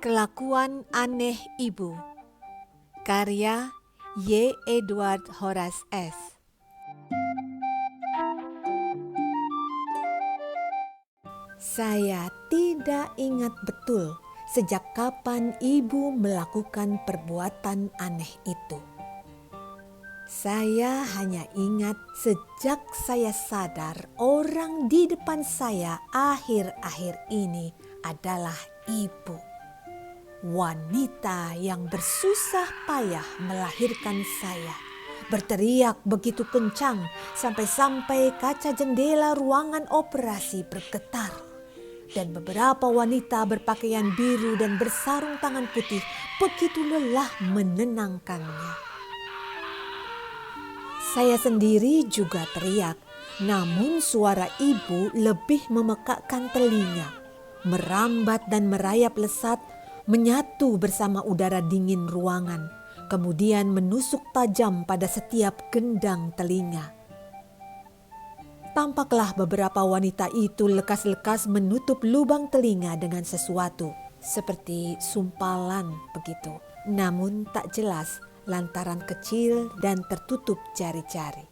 Kelakuan Aneh Ibu, karya Y. Edward Horace S. Saya tidak ingat betul sejak kapan ibu melakukan perbuatan aneh itu. Saya hanya ingat sejak saya sadar orang di depan saya akhir-akhir ini adalah ibu. Wanita yang bersusah payah melahirkan saya, berteriak begitu kencang sampai-sampai kaca jendela ruangan operasi bergetar. Dan beberapa wanita berpakaian biru dan bersarung tangan putih begitu lelah menenangkannya. Saya sendiri juga teriak, namun suara ibu lebih memekakkan telinga, merambat dan merayap lesat, menyatu bersama udara dingin ruangan, kemudian menusuk tajam pada setiap gendang telinga. Tampaklah beberapa wanita itu lekas-lekas menutup lubang telinga dengan sesuatu, seperti sumpalan begitu. Namun tak jelas lantaran kecil dan tertutup jari-jari.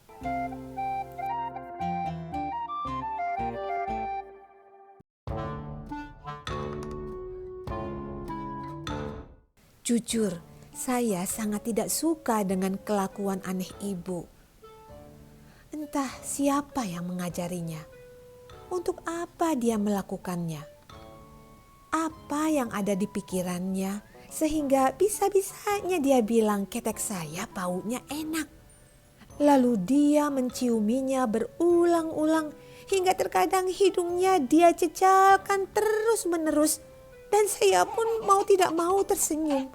Jujur, saya sangat tidak suka dengan kelakuan aneh ibu. Entah siapa yang mengajarinya. Untuk apa dia melakukannya? Apa yang ada di pikirannya sehingga bisa-bisanya dia bilang ketek saya baunya enak. Lalu dia menciuminya berulang-ulang hingga terkadang hidungnya dia jejalkan terus-menerus. Dan saya pun mau tidak mau tersenyum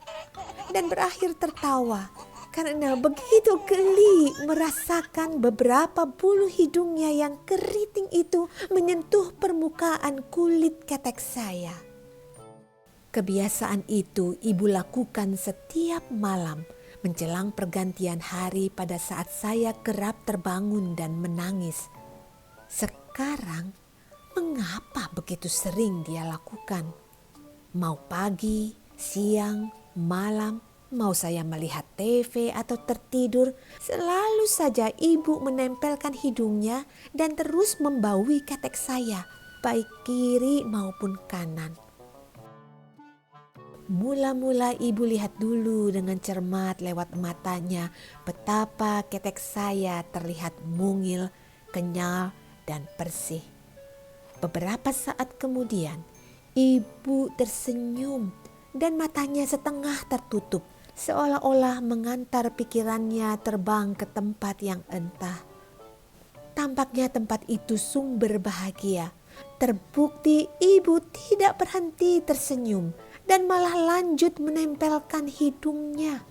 dan berakhir tertawa karena begitu geli merasakan beberapa bulu hidungnya yang keriting itu menyentuh permukaan kulit ketek saya. Kebiasaan itu ibu lakukan setiap malam menjelang pergantian hari pada saat saya kerap terbangun dan menangis. Sekarang mengapa begitu sering dia lakukan? Mau pagi, siang, malam, mau saya melihat TV atau tertidur, selalu saja ibu menempelkan hidungnya dan terus membaui ketek saya, baik kiri maupun kanan. Mula-mula ibu lihat dulu dengan cermat lewat matanya betapa ketek saya terlihat mungil, kenyal, dan bersih. Beberapa saat kemudian, ibu tersenyum dan matanya setengah tertutup, seolah-olah mengantar pikirannya terbang ke tempat yang entah. Tampaknya tempat itu sumber bahagia. Terbukti ibu tidak berhenti tersenyum dan malah lanjut menempelkan hidungnya.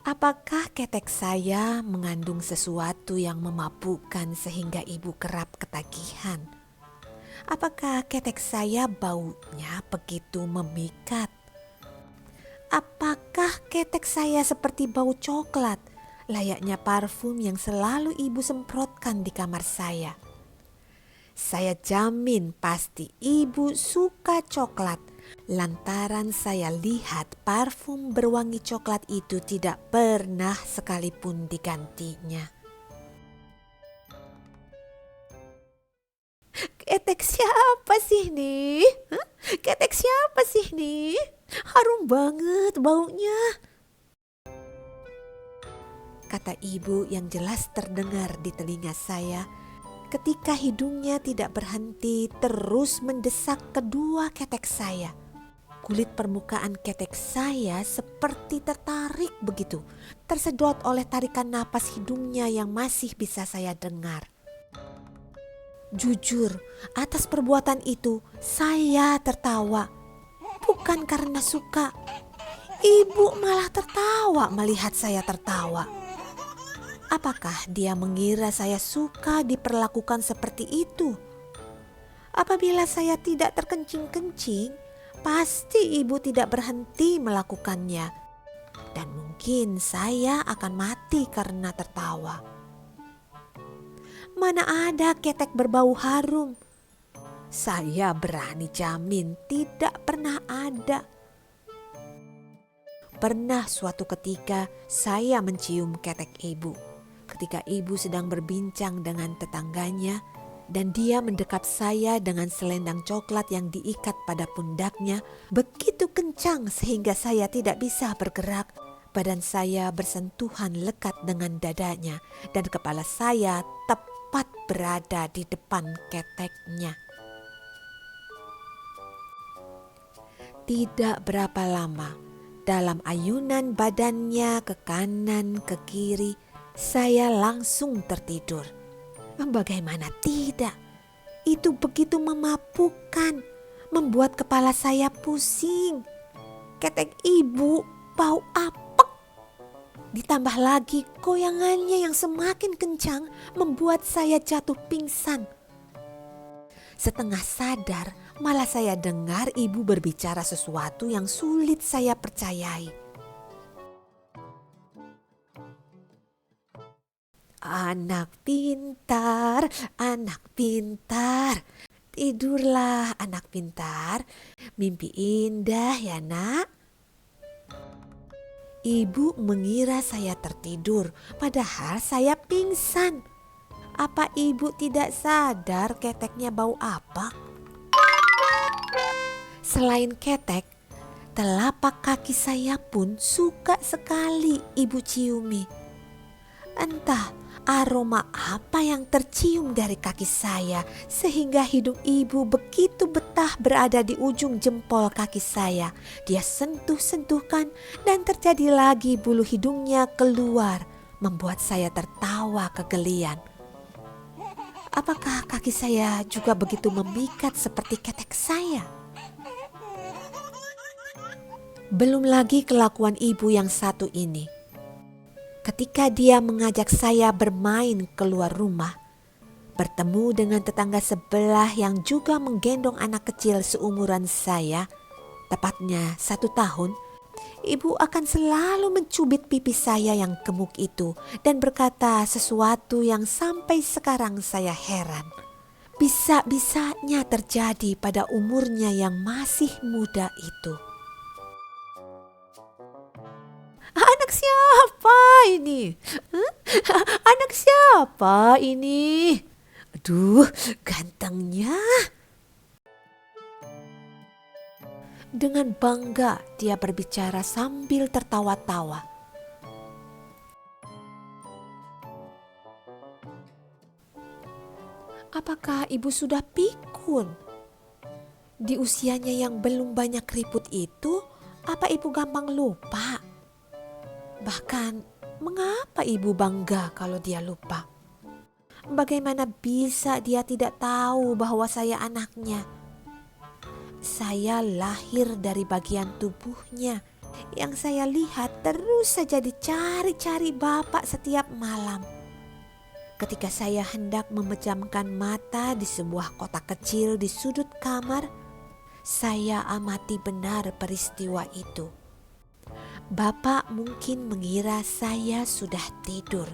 Apakah ketek saya mengandung sesuatu yang memabukkan sehingga ibu kerap ketagihan? Apakah ketek saya baunya begitu memikat? Apakah ketek saya seperti bau coklat, layaknya parfum yang selalu ibu semprotkan di kamar saya? Saya jamin pasti ibu suka coklat, lantaran saya lihat parfum berwangi coklat itu tidak pernah sekalipun digantinya. Ketek siapa sih nih? Ketek siapa sih nih? Harum banget baunya, kata ibu yang jelas terdengar di telinga saya ketika hidungnya tidak berhenti terus mendesak kedua ketek saya. Kulit permukaan ketek saya seperti tertarik begitu, tersedot oleh tarikan napas hidungnya yang masih bisa saya dengar. Jujur, atas perbuatan itu saya tertawa. Bukan karena suka. Ibu malah tertawa melihat saya tertawa. Apakah dia mengira saya suka diperlakukan seperti itu? Apabila saya tidak terkencing-kencing, pasti ibu tidak berhenti melakukannya. Dan mungkin saya akan mati karena tertawa. Mana ada ketek berbau harum. Saya berani jamin tidak pernah ada. Pernah suatu ketika saya mencium ketek ibu ketika ibu sedang berbincang dengan tetangganya, dan dia mendekap saya dengan selendang coklat yang diikat pada pundaknya begitu kencang sehingga saya tidak bisa bergerak. Badan saya bersentuhan lekat dengan dadanya dan kepala saya tepat berada di depan keteknya. Tidak berapa lama, dalam ayunan badannya ke kanan ke kiri, saya langsung tertidur. Bagaimana tidak? Itu begitu memabukkan, membuat kepala saya pusing. Ketek ibu bau apek. Ditambah lagi goyangannya yang semakin kencang membuat saya jatuh pingsan. Setengah sadar, malah saya dengar ibu berbicara sesuatu yang sulit saya percayai. Anak pintar, tidurlah anak pintar, mimpi indah ya nak. Ibu mengira saya tertidur, padahal saya pingsan. Apa ibu tidak sadar keteknya bau apa? Selain ketek, telapak kaki saya pun suka sekali ibu ciumi. Entah aroma apa yang tercium dari kaki saya sehingga hidung ibu begitu betah berada di ujung jempol kaki saya. Dia sentuh-sentuhkan dan terjadi lagi bulu hidungnya keluar, membuat saya tertawa kegelian. Apakah kaki saya juga begitu memikat seperti ketek saya? Belum lagi kelakuan ibu yang satu ini. Ketika dia mengajak saya bermain keluar rumah, bertemu dengan tetangga sebelah yang juga menggendong anak kecil seumuran saya, tepatnya 1 tahun, ibu akan selalu mencubit pipi saya yang gemuk itu dan berkata sesuatu yang sampai sekarang saya heran. Bisa-bisanya terjadi pada umurnya yang masih muda itu. Anak siapa ini? Anak siapa ini? Aduh, gantengnya. Dengan bangga dia berbicara sambil tertawa-tawa. Apakah ibu sudah pikun? Di usianya yang belum banyak keriput itu, apa ibu gampang lupa? Bahkan, mengapa ibu bangga kalau dia lupa? Bagaimana bisa dia tidak tahu bahwa saya anaknya? Saya lahir dari bagian tubuhnya yang saya lihat terus saja dicari-cari bapak setiap malam. Ketika saya hendak memejamkan mata di sebuah kotak kecil di sudut kamar, saya amati benar peristiwa itu. Bapak mungkin mengira saya sudah tidur,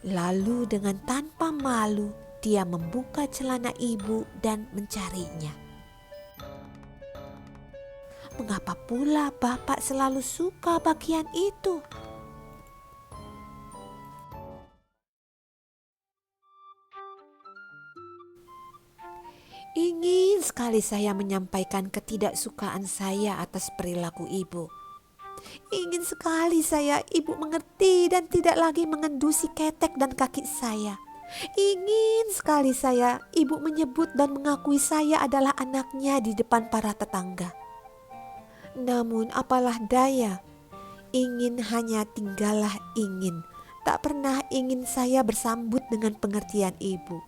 lalu dengan tanpa malu dia membuka celana ibu dan mencarinya. Mengapa pula bapak selalu suka bagian itu? Ingin sekali saya menyampaikan ketidaksukaan saya atas perilaku ibu. Ingin sekali saya ibu mengerti dan tidak lagi mengendusi ketek dan kaki saya. Ingin sekali saya ibu menyebut dan mengakui saya adalah anaknya di depan para tetangga. Namun apalah daya, ingin hanya tinggallah ingin. Tak pernah ingin saya bersambut dengan pengertian ibu.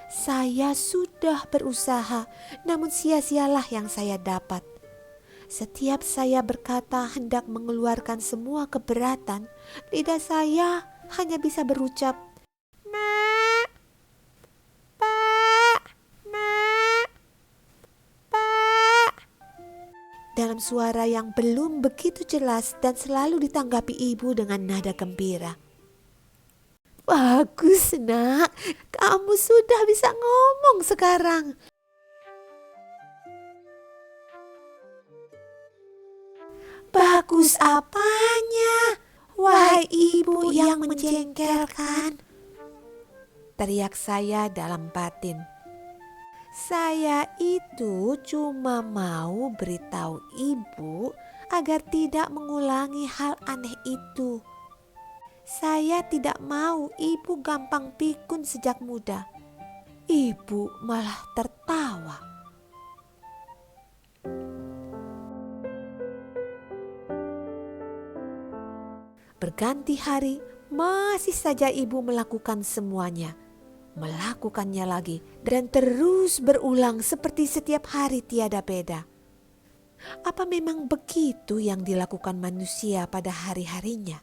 Saya sudah berusaha, namun sia-sialah yang saya dapat. Setiap saya berkata hendak mengeluarkan semua keberatan, lidah saya hanya bisa berucap, "Mak, Pak, Mak, Pak," dalam suara yang belum begitu jelas dan selalu ditanggapi ibu dengan nada gembira. "Bagus nak, kamu sudah bisa ngomong sekarang. Bagus apanya? Wahai ibu yang menjengkelkan, teriak saya dalam batin. Saya itu cuma mau beritahu ibu agar tidak mengulangi hal aneh itu. Saya tidak mau ibu gampang pikun sejak muda. Ibu malah tertawa. Berganti hari, masih saja ibu melakukan semuanya. Melakukannya lagi dan terus berulang seperti setiap hari tiada beda. Apa memang begitu yang dilakukan manusia pada hari-harinya?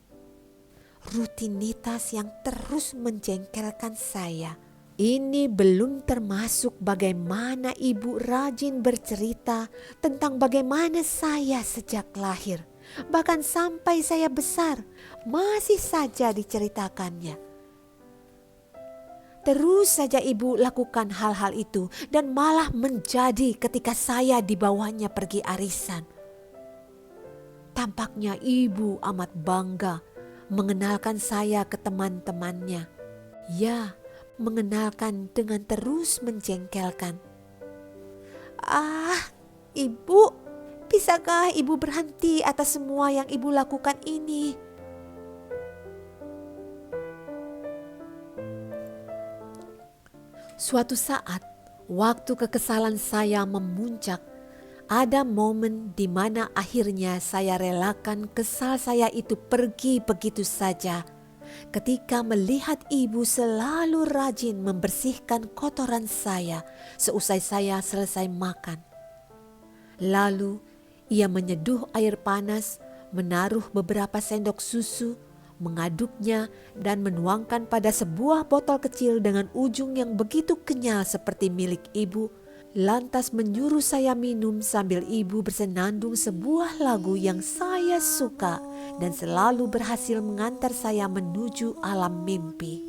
Rutinitas yang terus menjengkelkan saya. Ini belum termasuk bagaimana ibu rajin bercerita tentang bagaimana saya sejak lahir. Bahkan sampai saya besar, masih saja diceritakannya. Terus saja ibu lakukan hal-hal itu dan malah menjadi ketika saya dibawanya pergi arisan. Tampaknya ibu amat bangga mengenalkan saya ke teman-temannya. Ya, mengenalkan dengan terus menjengkelkan. Ah, ibu, bisakah ibu berhenti atas semua yang ibu lakukan ini? Suatu saat, waktu kekesalan saya memuncak, ada momen di mana akhirnya saya relakan kesal saya itu pergi begitu saja. Ketika melihat ibu selalu rajin membersihkan kotoran saya seusai saya selesai makan. Lalu ia menyeduh air panas, menaruh beberapa sendok susu, mengaduknya dan menuangkan pada sebuah botol kecil dengan ujung yang begitu kenyal seperti milik ibu. Lantas menyuruh saya minum sambil ibu bersenandung sebuah lagu yang saya suka dan selalu berhasil mengantar saya menuju alam mimpi.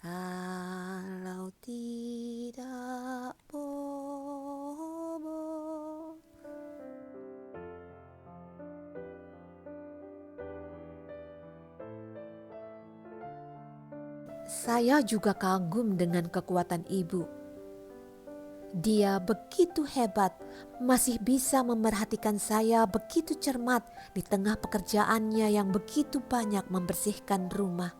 Kalau tidak bobo. Saya juga kagum dengan kekuatan ibu. Dia begitu hebat, masih bisa memerhatikan saya begitu cermat di tengah pekerjaannya yang begitu banyak membersihkan rumah.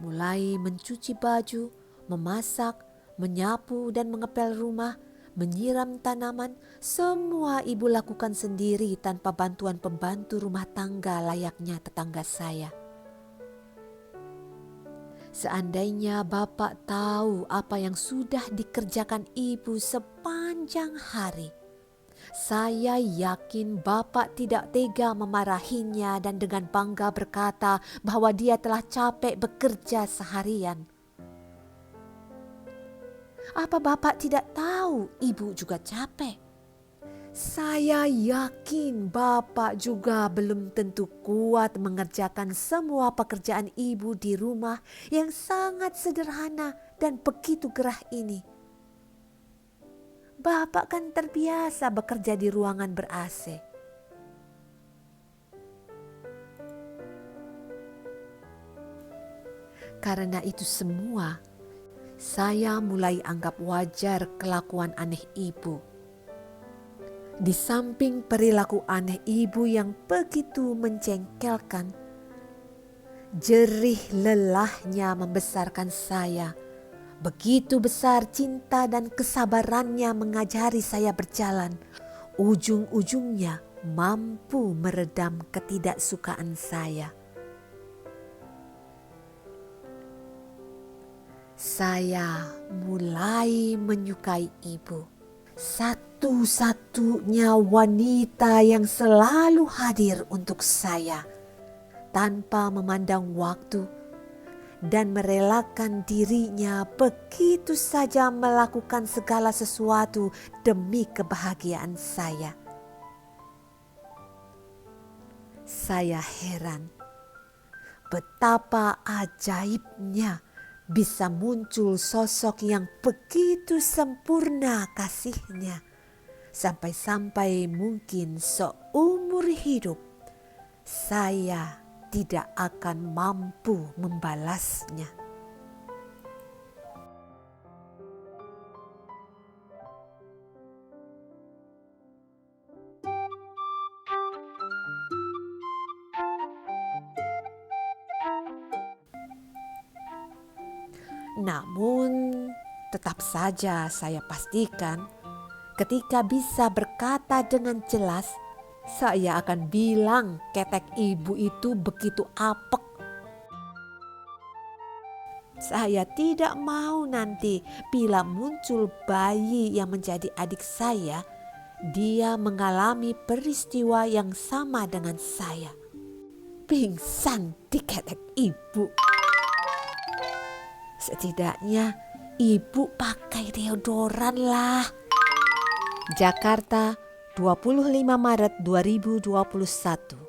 Mulai mencuci baju, memasak, menyapu dan mengepel rumah, menyiram tanaman, semua ibu lakukan sendiri tanpa bantuan pembantu rumah tangga layaknya tetangga saya. Seandainya Bapak tahu apa yang sudah dikerjakan ibu sepanjang hari, saya yakin Bapak tidak tega memarahinya dan dengan bangga berkata bahwa dia telah capek bekerja seharian. Apa Bapak tidak tahu ibu juga capek? Saya yakin Bapak juga belum tentu kuat mengerjakan semua pekerjaan ibu di rumah yang sangat sederhana dan begitu gerah ini. Bapak kan terbiasa bekerja di ruangan ber-AC. Karena itu semua, saya mulai anggap wajar kelakuan aneh ibu. Di samping perilaku aneh ibu yang begitu menjengkelkan, jerih lelahnya membesarkan saya. Begitu besar cinta dan kesabarannya mengajari saya berjalan. Ujung-ujungnya mampu meredam ketidaksukaan saya. Saya mulai menyukai ibu. Satu-satunya wanita yang selalu hadir untuk saya tanpa memandang waktu dan merelakan dirinya begitu saja melakukan segala sesuatu demi kebahagiaan saya. Saya heran betapa ajaibnya bisa muncul sosok yang begitu sempurna kasihnya, sampai-sampai mungkin seumur hidup saya tidak akan mampu membalasnya. Namun, tetap saja saya pastikan ketika bisa berkata dengan jelas, saya akan bilang ketek ibu itu begitu apek. Saya tidak mau nanti bila muncul bayi yang menjadi adik saya, dia mengalami peristiwa yang sama dengan saya. Pingsan di ketek ibu. Setidaknya ibu pakai deodoran lah. Jakarta, 25 Maret 2021.